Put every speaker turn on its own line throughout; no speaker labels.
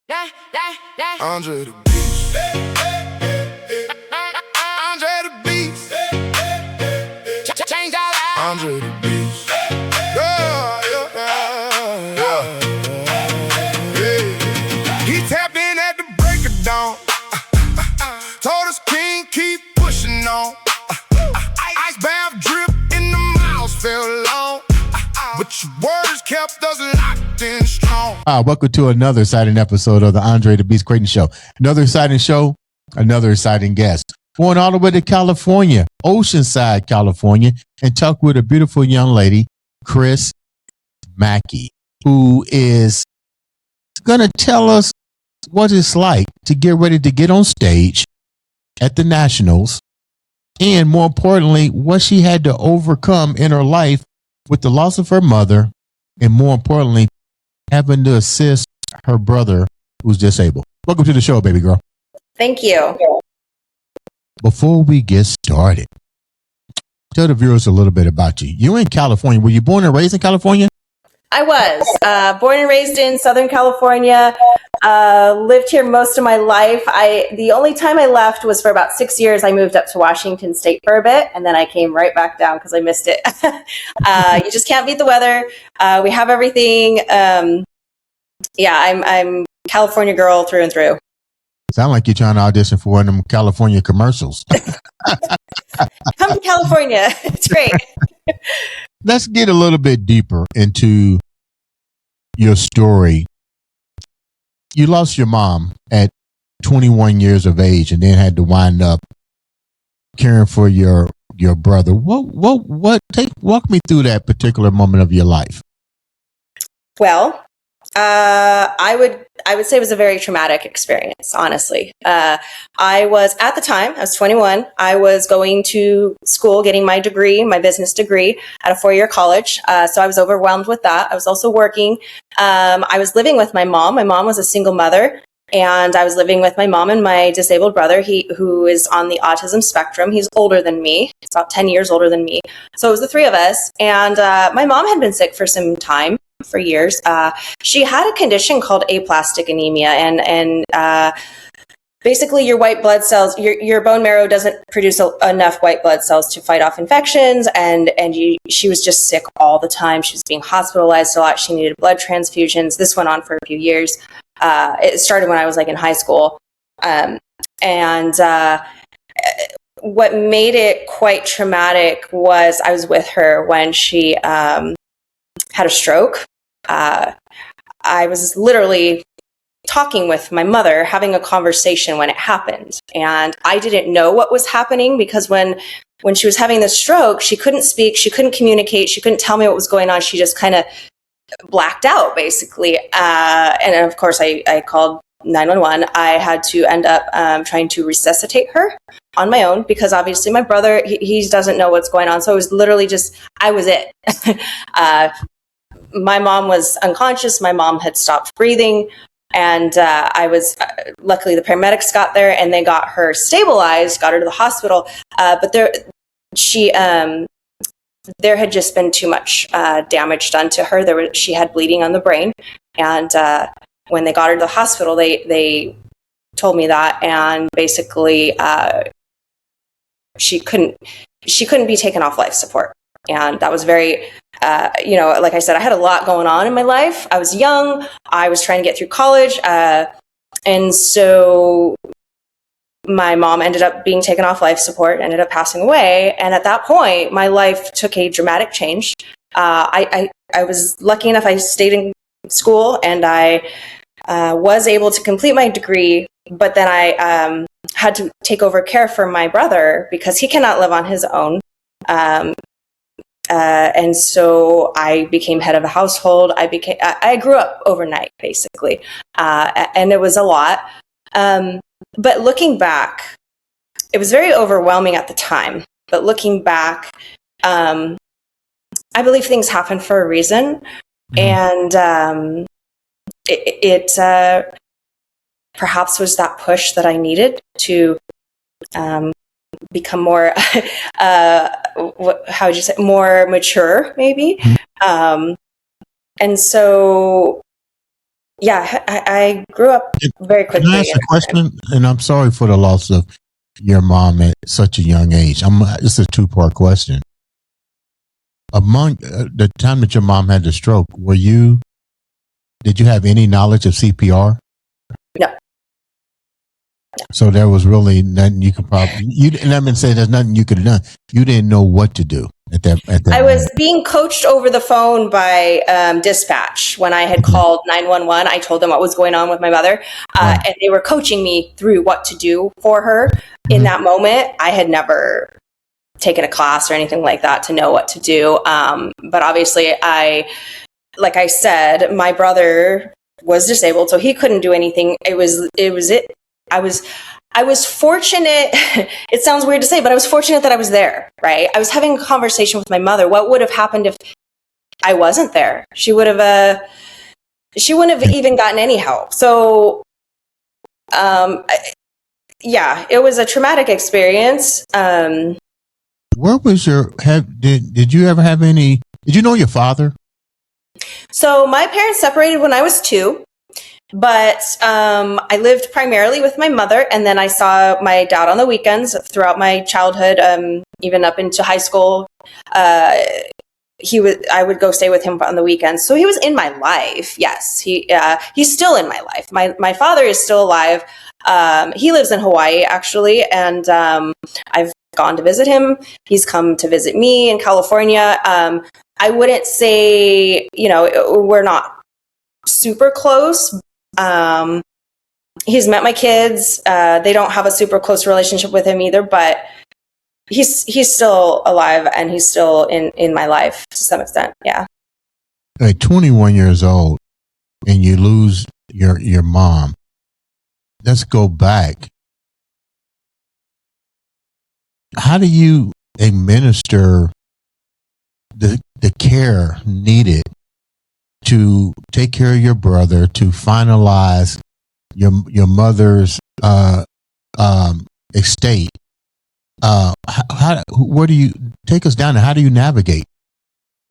Andre the Beast. Andre the Beast. Change our lives. Andre the Beast. Yeah, yeah, yeah, yeah. He tapped in at the break of dawn. Told us King keep pushing on. Ice bath drip in the miles fell long. But your words kept us locked in strong.
Welcome to another exciting episode of the Andre the Beast Kristin Show. Another exciting show, another exciting guest. Going all the way to California, Oceanside, California, and talk with a beautiful young lady, MacKay, who is going to tell us what it's like to get ready to get on stage at the Nationals, and more importantly, what she had to overcome in her life with the loss of her mother, and more importantly, having to assist her brother who's disabled. Welcome to the show, baby girl.
Thank you.
Before we get started, tell the viewers a little bit about you. You're in California. Were you born and raised in California?
I was born and raised in Southern California. Lived here most of my life. The only time I left was for about 6 years. I moved up to Washington State for a bit, and then I came right back down because I missed it. You just can't beat the weather. We have everything. I'm California girl through and through.
Sound like you're trying to audition for one of them California commercials.
Come to California. It's great.
Let's get a little bit deeper into your story. You lost your mom at 21 years of age and then had to wind up caring for your brother. Walk me through that particular moment of your life.
Well, I would say it was a very traumatic experience, honestly. I was 21. I was going to school, getting my degree, my business degree at a 4-year college. So I was overwhelmed with that. I was also working. I was living with my mom. My mom was a single mother, and I was living with my mom and my disabled brother, who is on the autism spectrum. He's older than me. He's about 10 years older than me. So it was the three of us. And my mom had been sick for some time. For years. She had a condition called aplastic anemia, and basically your white blood cells, your bone marrow doesn't produce enough white blood cells to fight off infections, and she was just sick all the time. She was being hospitalized a lot. She needed blood transfusions. This went on for a few years. It started when I was in high school, and what made it quite traumatic was I was with her when she had a stroke. I was literally talking with my mother, having a conversation when it happened. And I didn't know what was happening because when she was having the stroke, she couldn't speak, she couldn't communicate, she couldn't tell me what was going on. She just kind of blacked out, basically. And of course, I called 911. I had to end up trying to resuscitate her on my own because obviously my brother, he doesn't know what's going on. So it was literally I was it. My mom was unconscious. My mom had stopped breathing. And luckily the paramedics got there and they got her stabilized, got her to the hospital. But there had just been too much damage done to her. She had bleeding on the brain. And when they got her to the hospital, they told me that. And basically she couldn't be taken off life support. And that was very, like I said, I had a lot going on in my life. I was young. I was trying to get through college. And so my mom ended up being taken off life support, ended up passing away. And at that point, my life took a dramatic change. I was lucky enough, I stayed in school and I was able to complete my degree. But then I had to take over care for my brother because he cannot live on his own. And so I became head of the household. I grew up overnight, basically. And it was a lot. But looking back, it was very overwhelming at the time. But looking back, I believe things happen for a reason. And it perhaps was that push that I needed to become more, how would you say, more mature, maybe. And so Yeah, I grew up very
Can I
quickly.
ask a question? And I'm sorry for the loss of your mom at such a young age. It's a two-part question. Among the time that your mom had the stroke, did you have any knowledge of CPR?
No.
So there was really nothing you could and let me say there's nothing you could have done. You didn't know what to do at that
I
moment.
was being coached over the phone by dispatch when I had called 911. I told them what was going on with my mother,
Right.
and they were coaching me through what to do for her in that moment. I had never taken a class or anything like that to know what to do. But obviously, like I said, my brother was disabled, so he couldn't do anything. I was fortunate. It sounds weird to say, but I was fortunate that I was there, right? I was having a conversation with my mother. What would have happened if I wasn't there? She wouldn't have even gotten any help. So, yeah, it was a traumatic experience.
Where was did you ever have any, did you know your father?
So my parents separated when I was 2. But I lived primarily with my mother, and then I saw my dad on the weekends throughout my childhood, even up into high school. I would go stay with him on the weekends, so he was in my life. Yes, he's still in my life. My father is still alive. He lives in Hawaii, actually, and I've gone to visit him. He's come to visit me in California. I wouldn't say, we're not super close. He's met my kids. They don't have a super close relationship with him either, but he's still alive and he's still in my life to some extent. Yeah.
At 21 years old and you lose your mom. Let's go back. How do you administer the care needed to take care of your brother, to finalize your mother's estate? Where do you take us down, and how do you navigate?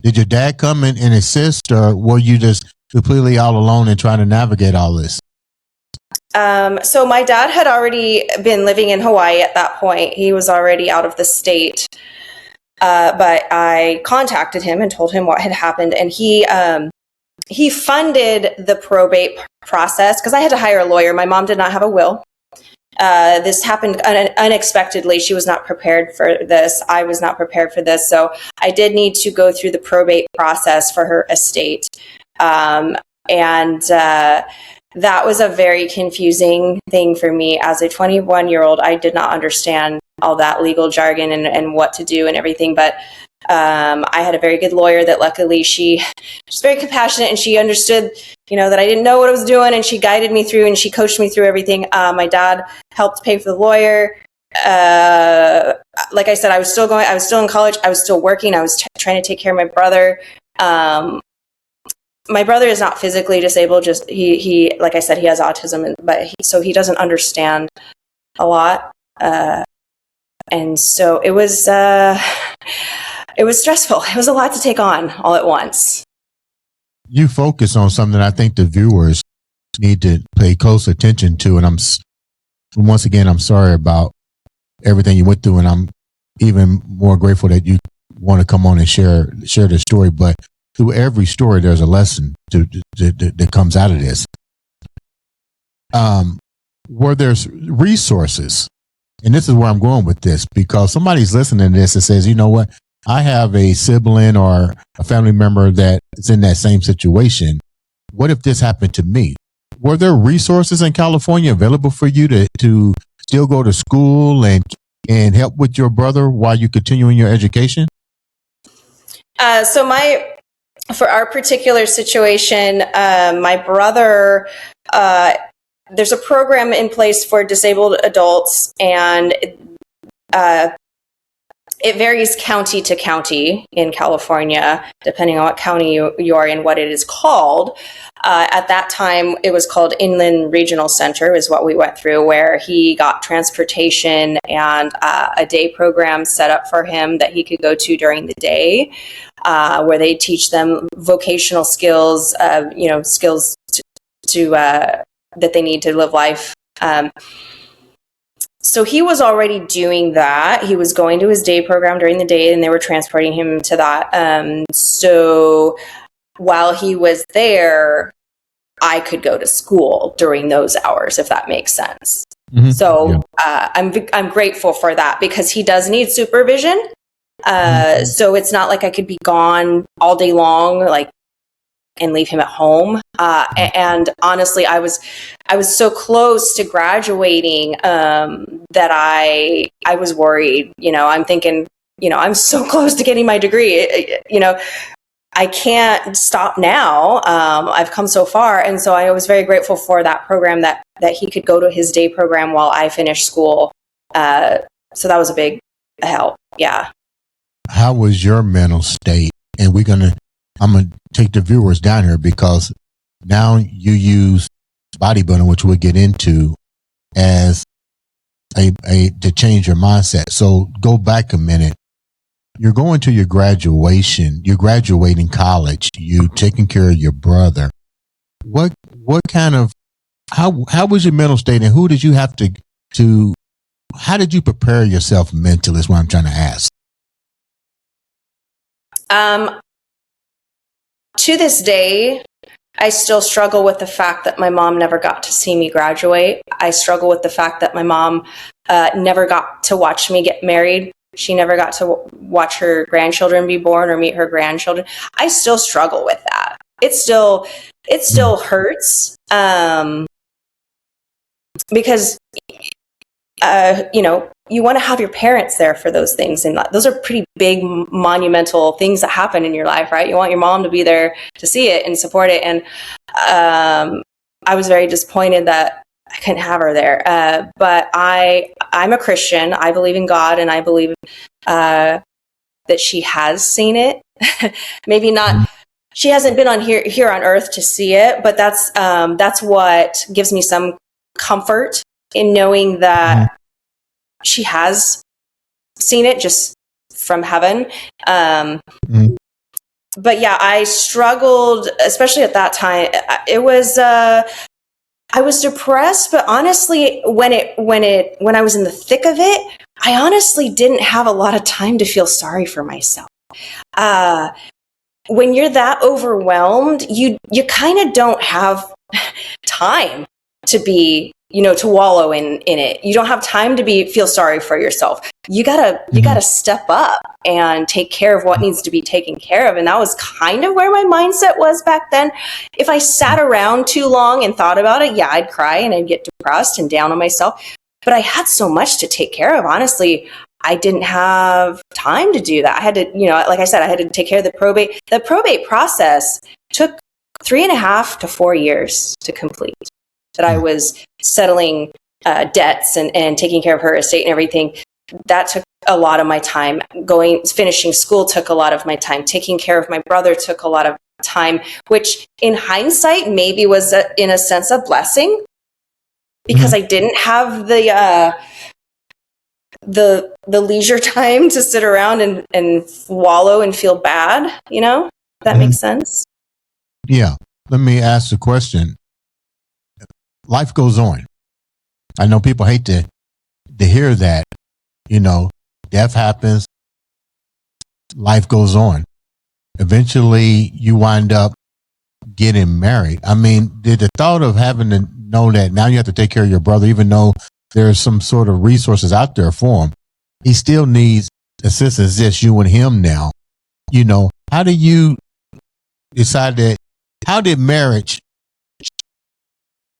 Did your dad come in and assist, or were you just completely all alone and trying to navigate all this?
So my dad had already been living in Hawaii at that point. He was already out of the state. But I contacted him and told him what had happened, and he funded the probate process because I had to hire a lawyer. My mom did not have a will. This happened unexpectedly. She was not prepared for this. I was not prepared for this. So I did need to go through the probate process for her estate. That was a very confusing thing for me. As a 21-year-old, I did not understand all that legal jargon and what to do and everything. But I had a very good lawyer that luckily she was very compassionate, and she understood, that I didn't know what I was doing, and she guided me through and she coached me through everything. My dad helped pay for the lawyer. Like I said, I was still in college. I was still working. I was trying to take care of my brother. My brother is not physically disabled. Just he like I said, he has autism, so he doesn't understand a lot. And so it was stressful. It was a lot to take on all at once.
You focus on something I think the viewers need to pay close attention to. And once again, I'm sorry about everything you went through. And I'm even more grateful that you want to come on and share the story. But through every story, there's a lesson that comes out of this. Were there resources? And this is where I'm going with this, because somebody's listening to this and says, you know what? I have a sibling or a family member that is in that same situation. What if this happened to me? Were there resources in California available for you to still go to school and help with your brother while you continue in your education?
For our particular situation, my brother, there's a program in place for disabled adults, and it varies county to county in California, depending on what county you are in, what it is called. At that time, it was called Inland Regional Center, is what we went through, where he got transportation and a day program set up for him that he could go to during the day, where they teach them vocational skills, skills to that they need to live life. So he was already doing that. He was going to his day program during the day, and they were transporting him to that. So while he was there, I could go to school during those hours, if that makes sense. Mm-hmm. So I'm grateful for that, because he does need supervision. So it's not like I could be gone all day long, like, and leave him at home. And honestly, I was so close to graduating that I was worried. I'm thinking, I'm so close to getting my degree. I can't stop now. I've come so far. And so I was very grateful for that program, that he could go to his day program while I finished school. So that was a big help. Yeah.
How was your mental state? And I'm going to take the viewers down here, because now you use bodybuilding, which we'll get into, as to change your mindset. So go back a minute. You're going to your graduation. You're graduating college. You taking care of your brother. What kind of how was your mental state, and who did you have to how did you prepare yourself mentally? Is what I'm trying to ask.
To this day, I still struggle with the fact that my mom never got to see me graduate. I struggle with the fact that my mom never got to watch me get married. She never got to watch her grandchildren be born or meet her grandchildren. I still struggle with that. It still hurts, because you want to have your parents there for those things, and those are pretty big, monumental things that happen in your life, right? You want your mom to be there to see it and support it, and I was very disappointed that I couldn't have her there. But I'm a Christian. I believe in God, and I believe that she has seen it. Maybe not. She hasn't been on here on earth to see it, but that's what gives me some comfort in knowing that she has seen it just from heaven. But yeah, I struggled, especially at that time. It was, I was depressed, but honestly, when I was in the thick of it, I honestly didn't have a lot of time to feel sorry for myself. When you're that overwhelmed, you kind of don't have time to be, to wallow in it. You don't have time to feel sorry for yourself. You gotta step up and take care of what needs to be taken care of. And that was kind of where my mindset was back then. If I sat around too long and thought about it, yeah, I'd cry and I'd get depressed and down on myself. But I had so much to take care of. Honestly, I didn't have time to do that. I had to, like I said, I had to take care of the probate. The probate process took 3.5 to 4 years to complete. That I was settling debts and taking care of her estate and everything. That took a lot of my time. Finishing school took a lot of my time. Taking care of my brother took a lot of time, which in hindsight maybe was in a sense a blessing, because I didn't have the leisure time to sit around and wallow and feel bad. That makes sense.
Yeah. Let me ask the question. Life goes on. I know people hate to hear that. Death happens. Life goes on. Eventually, you wind up getting married. I mean, did the thought of having to know that now you have to take care of your brother, even though there's some sort of resources out there for him, he still needs assistance, just you and him now. How do you decide that? How did marriage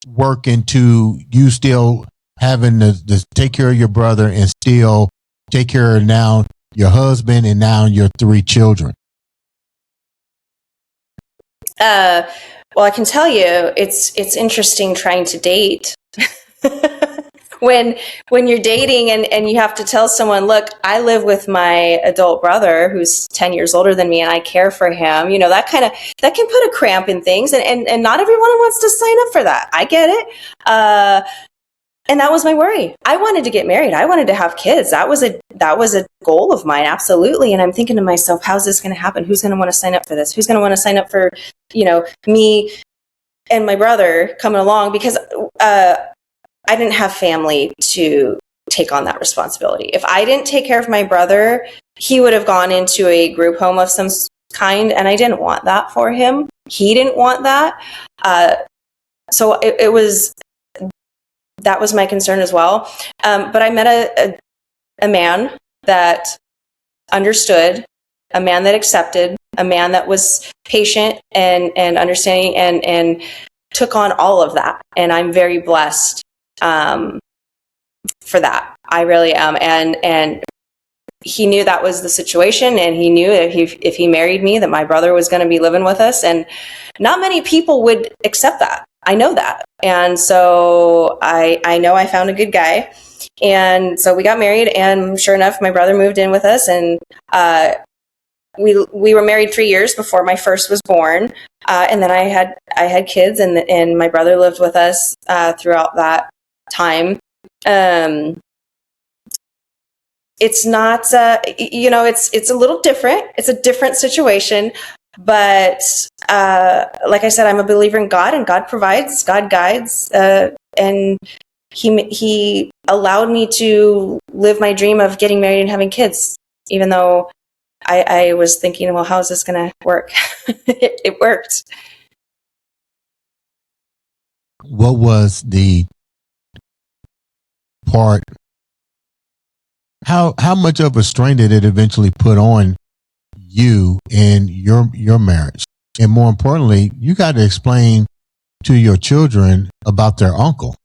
work into you still having to take care of your brother and still take care of now your husband and now your 3 children?
Well, I can tell you, it's interesting trying to date. When you're dating and you have to tell someone, look, I live with my adult brother who's 10 years older than me and I care for him, that can put a cramp in things, and not everyone wants to sign up for that. I get it. And that was my worry. I wanted to get married. I wanted to have kids. That was a goal of mine. Absolutely. And I'm thinking to myself, how's this going to happen? Who's going to want to sign up for this? Who's going to want to sign up for, me and my brother coming along, because I didn't have family to take on that responsibility. If I didn't take care of my brother, he would have gone into a group home of some kind, and I didn't want that for him. He didn't want that. So it was, that was my concern as well. But I met a man that understood, a man that accepted, a man that was patient and understanding and took on all of that. And I'm very blessed for that. I really am. And he knew that was the situation, and he knew if he married me, that my brother was going to be living with us, and not many people would accept that. I know that. And so I know I found a good guy. And so we got married, and sure enough, my brother moved in with us, and we were married 3 years before my first was born. And then I had kids, and my brother lived with us throughout that time. It's not, it's a little different. It's a different situation, but like I said, I'm a believer in God, and God provides, God guides, and he allowed me to live my dream of getting married and having kids, even though I was thinking, well, how is this going to work? It worked.
What was the part? How much of a strain did it eventually put on you and your marriage? And more importantly, you got to explain to your children about their uncle.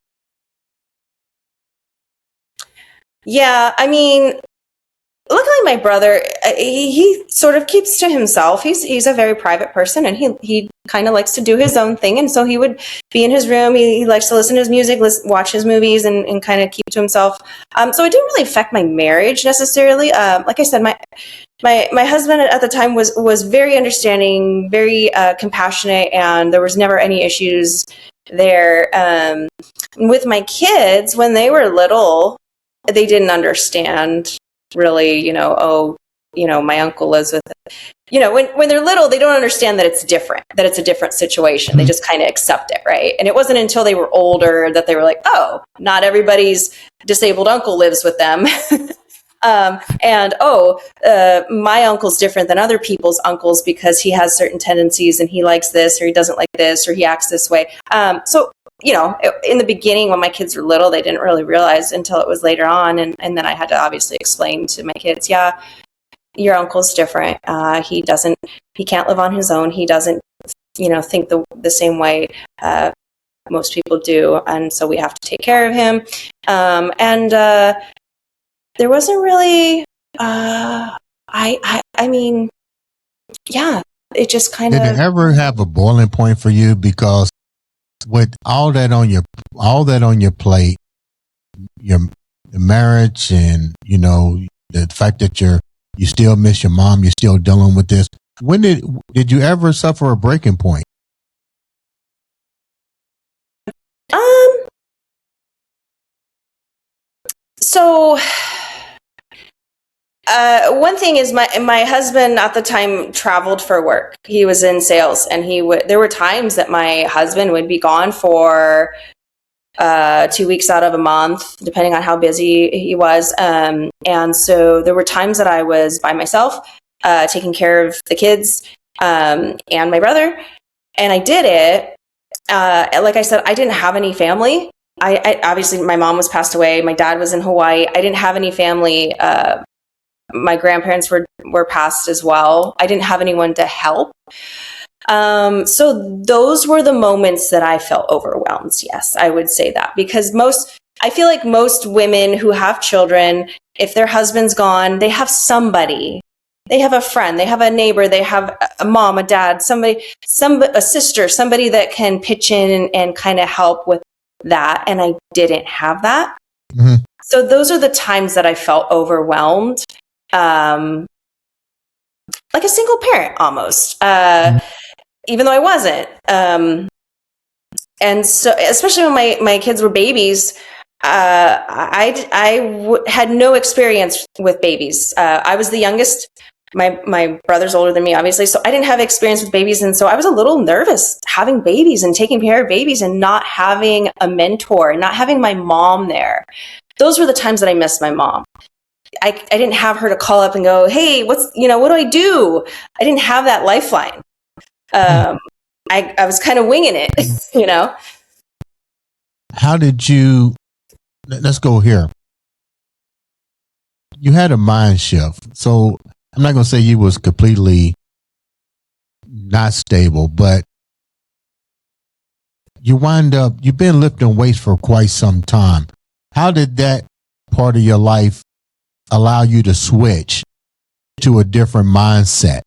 Yeah, I mean, luckily my brother, he sort of keeps to himself. He's a very private person, and he kind of likes to do his own thing. And so he would be in his room. He likes to listen to his music, watch his movies, and kind of keep to himself. So it didn't really affect my marriage necessarily. Like I said, my husband at the time was very understanding, very compassionate, and there was never any issues there. With my kids, when they were little, they didn't understand really, my uncle lives with it. When they're little, they don't understand that it's different, that it's a different situation. They just kind of accept it, right? And it wasn't until they were older that they were like, oh, not everybody's disabled uncle lives with them. My uncle's different than other people's uncles because he has certain tendencies, and he likes this, or he doesn't like this, or he acts this way. In the beginning, when my kids were little, they didn't really realize until it was later on. And then I had to obviously explain to my kids, yeah, your uncle's different. He can't live on his own. He doesn't, think the same way most people do. And so we have to take care of him. There wasn't really, it just kind of.
Did it ever have a boiling point for you? Because with all that on your plate, your marriage, and the fact that you still miss your mom, you're still dealing with this. When did you ever suffer a breaking point?
So one thing is my husband at the time traveled for work. He was in sales, and there were times that my husband would be gone for 2 weeks out of a month, depending on how busy he was. And so there were times that I was by myself, taking care of the kids and my brother. And I did it. Like I said, I didn't have any family. I obviously, my mom was passed away. My dad was in Hawaii. I didn't have any family. My grandparents were passed as well. I didn't have anyone to help. So those were the moments that I felt overwhelmed. Yes, I would say that, because I feel like most women who have children, if their husband's gone, they have somebody. They have a friend, they have a neighbor, they have a mom, a dad, a sister, somebody that can pitch in and kind of help with that. And I didn't have that. Mm-hmm. So those are the times that I felt overwhelmed. Like a single parent almost, even though I wasn't. And so, especially when my kids were babies, I had no experience with babies. I was the youngest. My brother's older than me, obviously, so I didn't have experience with babies, and so I was a little nervous having babies and taking care of babies and not having a mentor and not having my mom there. Those were the times that I missed my mom. I didn't have her to call up and go, hey, what do I do? I didn't have that lifeline. I was kind of winging it,
How did you, let's go here. You had a mind shift. So I'm not going to say you was completely not stable, but you've been lifting weights for quite some time. How did that part of your life allow you to switch to a different mindset?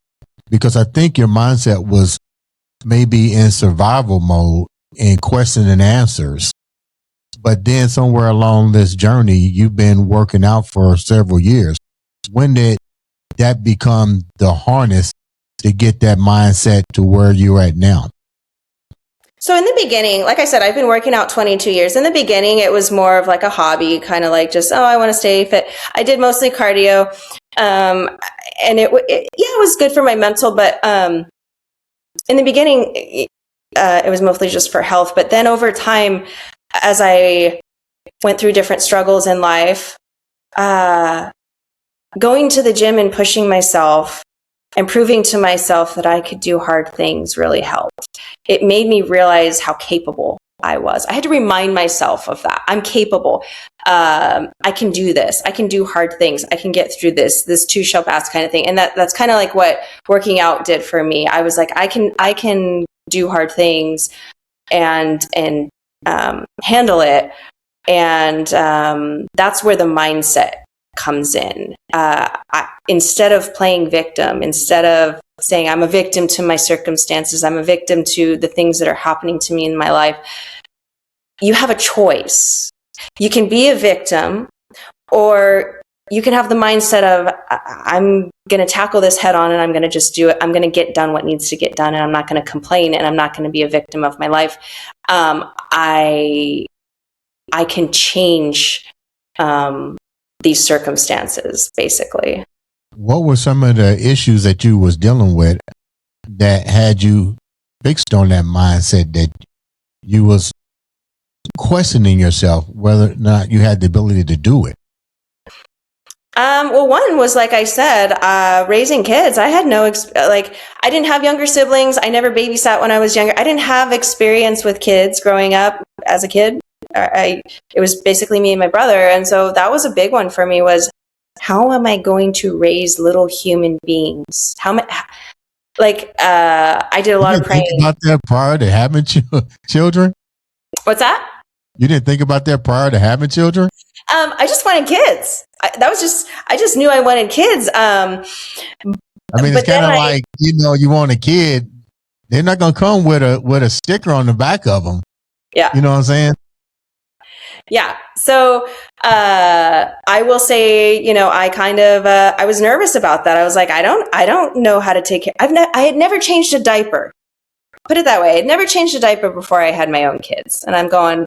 Because I think your mindset was maybe in survival mode and questioning answers. But then somewhere along this journey, you've been working out for several years. When did that become the harness to get that mindset to where you're at now?
So in the beginning, like I said, I've been working out 22 years. In the beginning, it was more of like a hobby, kind of like just, I want to stay fit. I did mostly cardio. And it was good for my mental, but in the beginning, it was mostly just for health. But then over time, as I went through different struggles in life, going to the gym and pushing myself and proving to myself that I could do hard things really helped. It made me realize how capable I was. I had to remind myself of that. I'm capable. I can do this. I can do hard things. I can get through this. This too shall pass kind of thing. And that's kind of like what working out did for me. I was like, I can do hard things and handle it. And that's where the mindset comes in. Instead of playing victim, instead of saying I'm a victim to my circumstances, I'm a victim to the things that are happening to me in my life, you have a choice. You can be a victim, or you can have the mindset of I'm going to tackle this head on and I'm going to just do it. I'm going to get done what needs to get done, and I'm not going to complain, and I'm not going to be a victim of my life. I can change these circumstances, basically.
What were some of the issues that you was dealing with that had you fixed on that mindset that you was questioning yourself whether or not you had the ability to do it?
Well, one was, like I said, raising kids. I had I didn't have younger siblings. I never babysat when I was younger. I didn't have experience with kids growing up as a kid. It was basically me and my brother. And so that was a big one for me, was how am I going to raise little human beings? I did a lot of praying.
Think about that prior to having children?
What's that?
You didn't think about that prior to having children?
I just wanted kids. I just knew I wanted kids.
It's kind of like, you want a kid. They're not going to come with a sticker on the back of them.
Yeah.
You know what I'm saying?
Yeah. So, I will say, I was nervous about that. I was like, I don't know how to take care. I had never changed a diaper. Put it that way. I'd never changed a diaper before I had my own kids. And I'm going,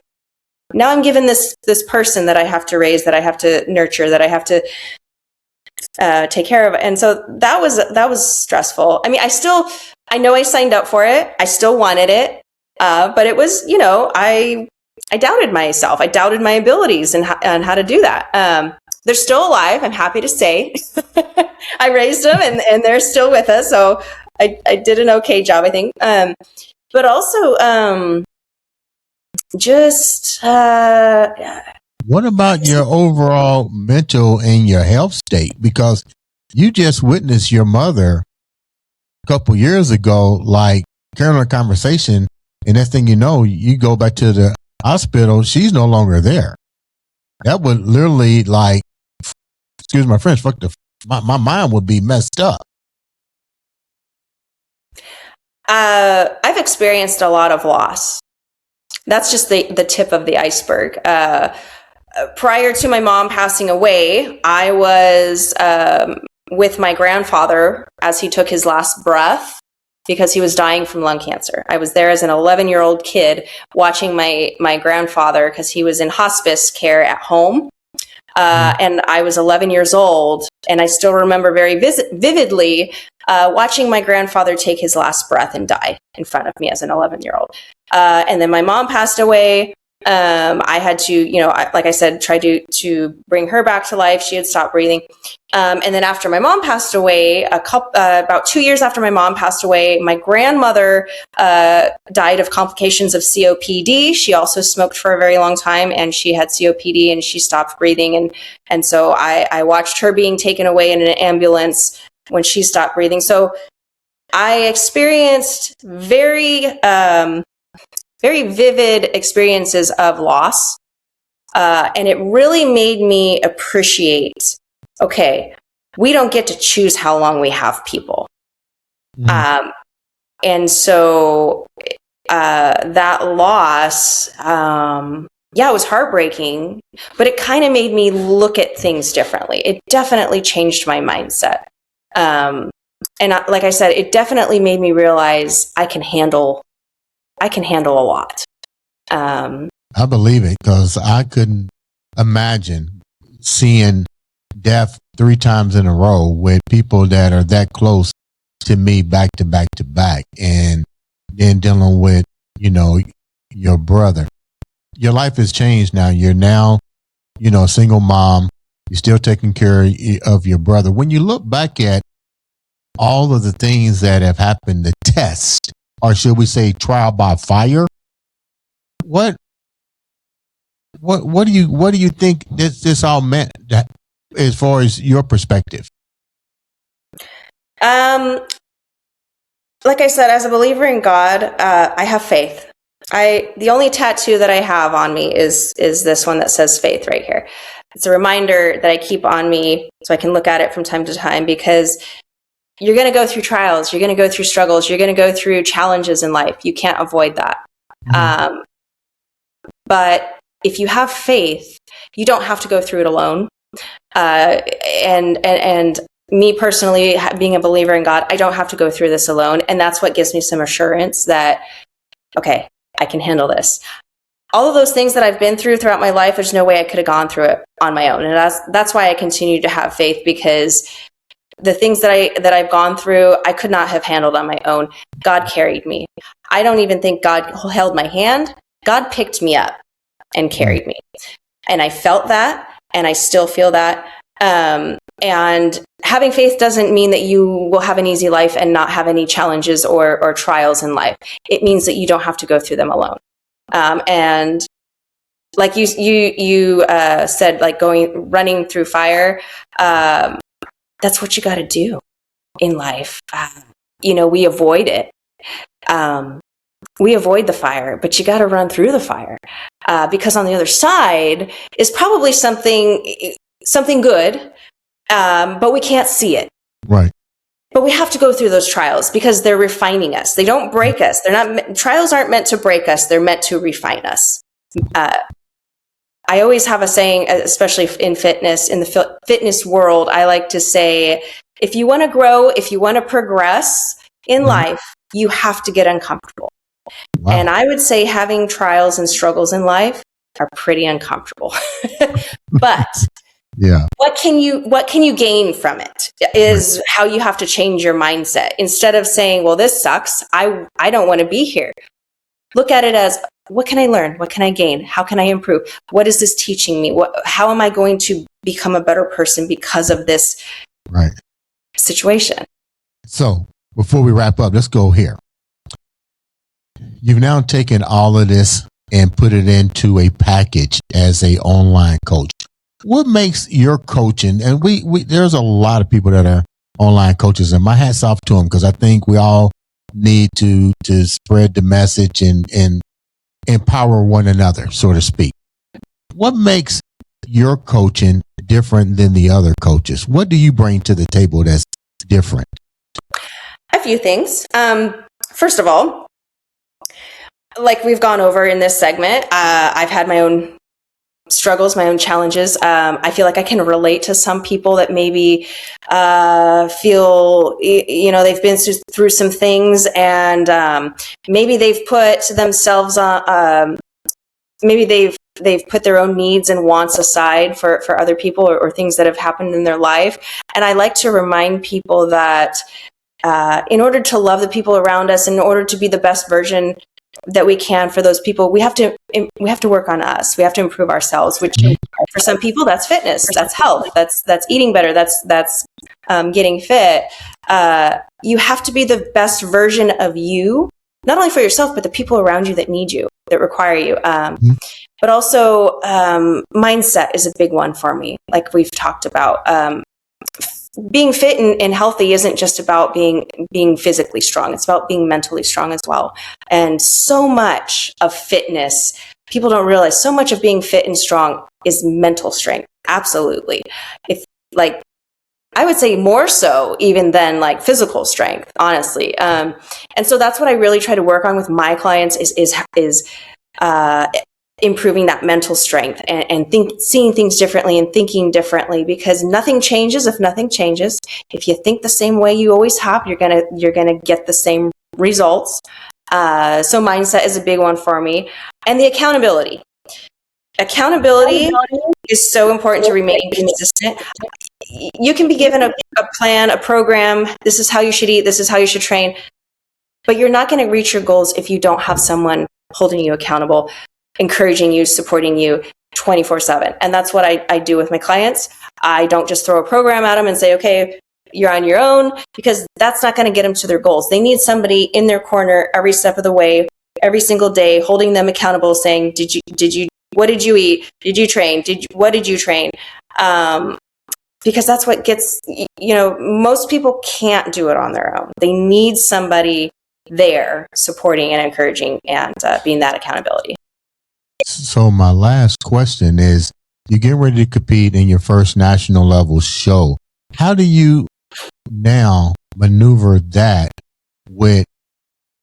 now I'm given this person that I have to raise, that I have to nurture, that I have to take care of. And so that was stressful. I mean, I know I signed up for it. I still wanted it. But it was, I doubted myself. I doubted my abilities and how to do that. They're still alive, I'm happy to say. I raised them and they're still with us. So I did an okay job, I think. But also,
what about your overall mental and your health state? Because you just witnessed your mother a couple years ago, like carrying a conversation, and next thing you know, you go back to the hospital, she's no longer there. That would literally, like, excuse my French, my mind would be messed up.
I've experienced a lot of loss. That's just the tip of the iceberg. Prior to my mom passing away, I was with my grandfather as he took his last breath because he was dying from lung cancer. I was there as an 11-year-old kid watching my grandfather, because he was in hospice care at home. And I was 11 years old, and I still remember very vividly watching my grandfather take his last breath and die in front of me as an 11-year-old. And then my mom passed away. I had to, like I said, try to bring her back to life. She had stopped breathing. And then after my mom passed away, about 2 years after my mom passed away, my grandmother died of complications of COPD. She also smoked for a very long time, and she had COPD, and she stopped breathing. And so I watched her being taken away in an ambulance when she stopped breathing. So I experienced very vivid experiences of loss. And it really made me appreciate, okay, we don't get to choose how long we have people. And so that loss, it was heartbreaking, but it kind of made me look at things differently. It definitely changed my mindset. And like I said, it definitely made me realize I can handle a lot.
I believe it, because I couldn't imagine seeing death 3 times in a row with people that are that close to me, back to back to back, and then dealing with, your brother. Your life has changed now. You're now, a single mom. You're still taking care of your brother. When you look back at all of the things that have happened, the test, or should we say trial by fire, what do you think this all meant, that, as far as your perspective?
Like I said, as a believer in God, I have faith. The only tattoo that I have on me is this one that says faith right here. It's a reminder that I keep on me so I can look at it from time to time, because you're going to go through trials. You're going to go through struggles. You're going to go through challenges in life. You can't avoid that. Mm-hmm. But if you have faith, you don't have to go through it alone. And me personally, being a believer in God, I don't have to go through this alone. And that's what gives me some assurance that, okay, I can handle this. All of those things that I've been through throughout my life, there's no way I could have gone through it on my own. And that's why I continue to have faith, because the things that I've gone through, I could not have handled on my own. God carried me. I don't even think God held my hand. God picked me up and carried me. And I felt that, and I still feel that. And having faith doesn't mean that you will have an easy life and not have any challenges or trials in life. It means that you don't have to go through them alone. And like you said, like running through fire, that's what you got to do in life. We avoid it. We avoid the fire, but you got to run through the fire, because on the other side is probably something good, but we can't see it. Right. But we have to go through those trials because they're refining us. They don't break us. Trials aren't meant to break us. They're meant to refine us. I always have a saying, especially in fitness, in the fitness world, I like to say, if you want to grow, if you want to progress in life, you have to get uncomfortable. Wow. And I would say having trials and struggles in life are pretty uncomfortable. But what can you gain from it is how you have to change your mindset. Instead of saying, well, this sucks, I don't want to be here. Look at it as, what can I learn? What can I gain? How can I improve? What is this teaching me? How am I going to become a better person because of this situation? So before we wrap up, let's go here. You've now taken all of this and put it into a package as a online coach. What makes your coaching, and we there's a lot of people that are online coaches, and my hat's off to them, because I think we all need to spread the message and empower one another, so to speak. What makes your coaching different than the other coaches? What do you bring to the table that's different? A few things. First of all, like we've gone over in this segment, I've had my own struggles, my own challenges. I feel like I can relate to some people that maybe feel, they've been through some things, and maybe they've put themselves on, maybe they've they've put their own needs and wants aside for other people or things that have happened in their life. And I like to remind people that in order to love the people around us, in order to be the best version that we can for those people, we have to work on us. We have to improve ourselves, which for some people, that's fitness, that's health, that's eating better, that's getting fit. You have to be the best version of you, not only for yourself, but the people around you that need you, that require you. But also, mindset is a big one for me, like we've talked about. Being fit and healthy isn't just about being physically strong. It's about being mentally strong as well. And so much of fitness, people don't realize, so much of being fit and strong is mental strength. Absolutely. I would say more so even than like physical strength, honestly. And so that's what I really try to work on with my clients is improving that mental strength and seeing things differently and thinking differently, because nothing changes if nothing changes. If you think the same way you always have, you're gonna get the same results. So mindset is a big one for me, and the accountability. Accountability is so important to remain consistent. You can be given a plan, a program. This is how you should eat. This is how you should train. But you're not going to reach your goals if you don't have someone holding you accountable, encouraging you, supporting you 24/7. And that's what I do with my clients. I don't just throw a program at them and say, okay, you're on your own, because that's not going to get them to their goals. They need somebody in their corner every step of the way, every single day, holding them accountable, saying, what did you eat? Did you train? What did you train? Because that's what gets, most people can't do it on their own. They need somebody there supporting and encouraging and being that accountability.
So my last question is, you get ready to compete in your first national level show. How do you now maneuver that with,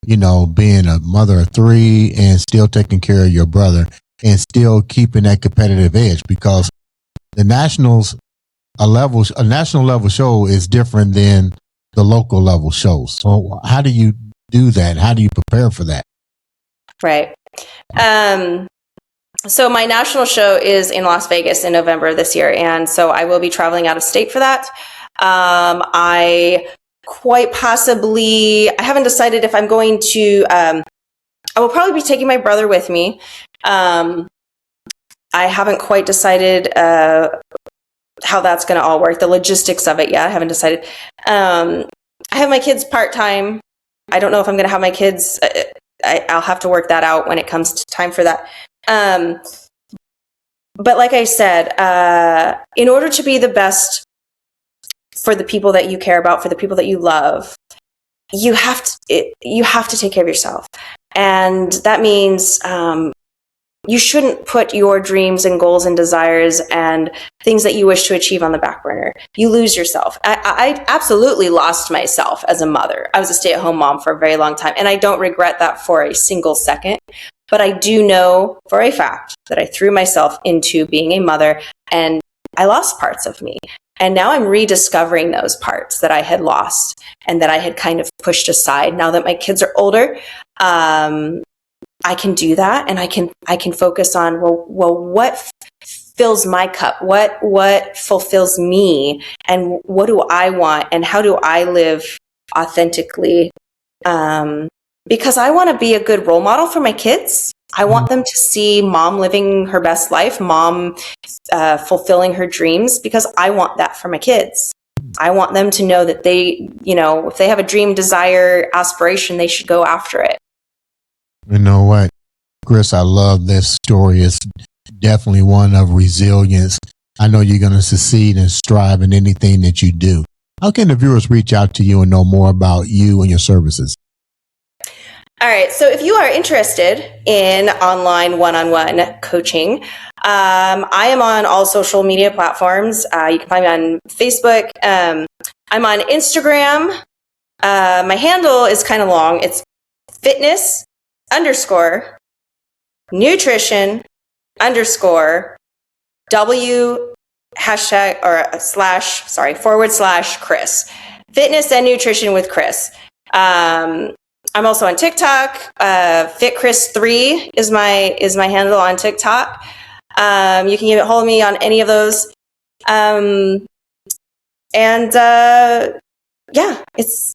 being a mother of 3 and still taking care of your brother and still keeping that competitive edge? Because the nationals, a national level show is different than the local level shows. So how do you do that? How do you prepare for that?
Right. So my national show is in Las Vegas in November of this year. And so I will be traveling out of state for that. I haven't decided if I'm going to, I will probably be taking my brother with me. I haven't quite decided how that's going to all work, the logistics of it yet. I haven't decided. I have my kids part-time. I don't know if I'm going to have my kids. I'll have to work that out when it comes to time for that. But like I said, in order to be the best for the people that you care about, for the people that you love, you have to take care of yourself. And that means you shouldn't put your dreams and goals and desires and things that you wish to achieve on the back burner. You lose yourself. I absolutely lost myself as a mother. I was a stay-at-home mom for a very long time, and I don't regret that for a single second. But I do know for a fact that I threw myself into being a mother, and I lost parts of me. And now I'm rediscovering those parts that I had lost and that I had kind of pushed aside. Now that my kids are older, I can do that, and I can focus on what fills my cup, what fulfills me, and what do I want, and how do I live authentically? Because I want to be a good role model for my kids. I want them to see mom living her best life, mom fulfilling her dreams, because I want that for my kids. I want them to know that they, if they have a dream, desire, aspiration, they should go after it.
You know what, Chris, I love this story. It's definitely one of resilience. I know you're going to succeed and strive in anything that you do. How can the viewers reach out to you and know more about you and your services?
All right. So if you are interested in online one-on-one coaching, I am on all social media platforms. You can find me on Facebook. I'm on Instagram. My handle is kind of long. It's fitness_W#/Chris. Fitness and nutrition with Chris. I'm also on TikTok. FitChris3 is my handle on TikTok. You can get a hold of me on any of those. Yeah, it's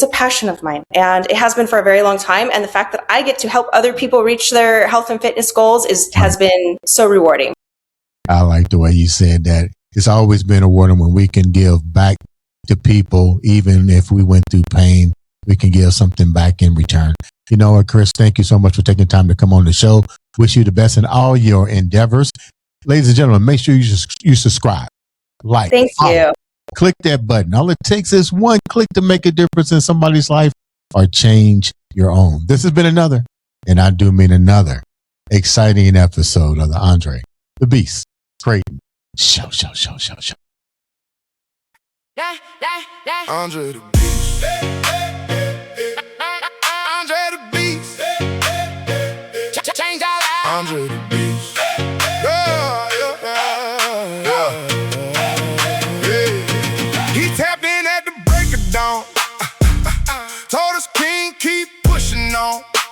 a passion of mine, and it has been for a very long time. And the fact that I get to help other people reach their health and fitness goals has been so rewarding.
I like the way you said that. It's always been rewarding when we can give back to people, even if we went through pain, we can give something back in return. You know what, Chris, thank you so much for taking time to come on the show. Wish you the best in all your endeavors. Ladies and gentlemen, make sure you subscribe, like,
Thank you.
click that button. All it takes is one click to make a difference in somebody's life or change your own. This has been another, and I do mean another, exciting episode of the Andre the Beast Creighton Show.
Andre the Beast. Andre the Beast. Change our lives. Andre the Beast.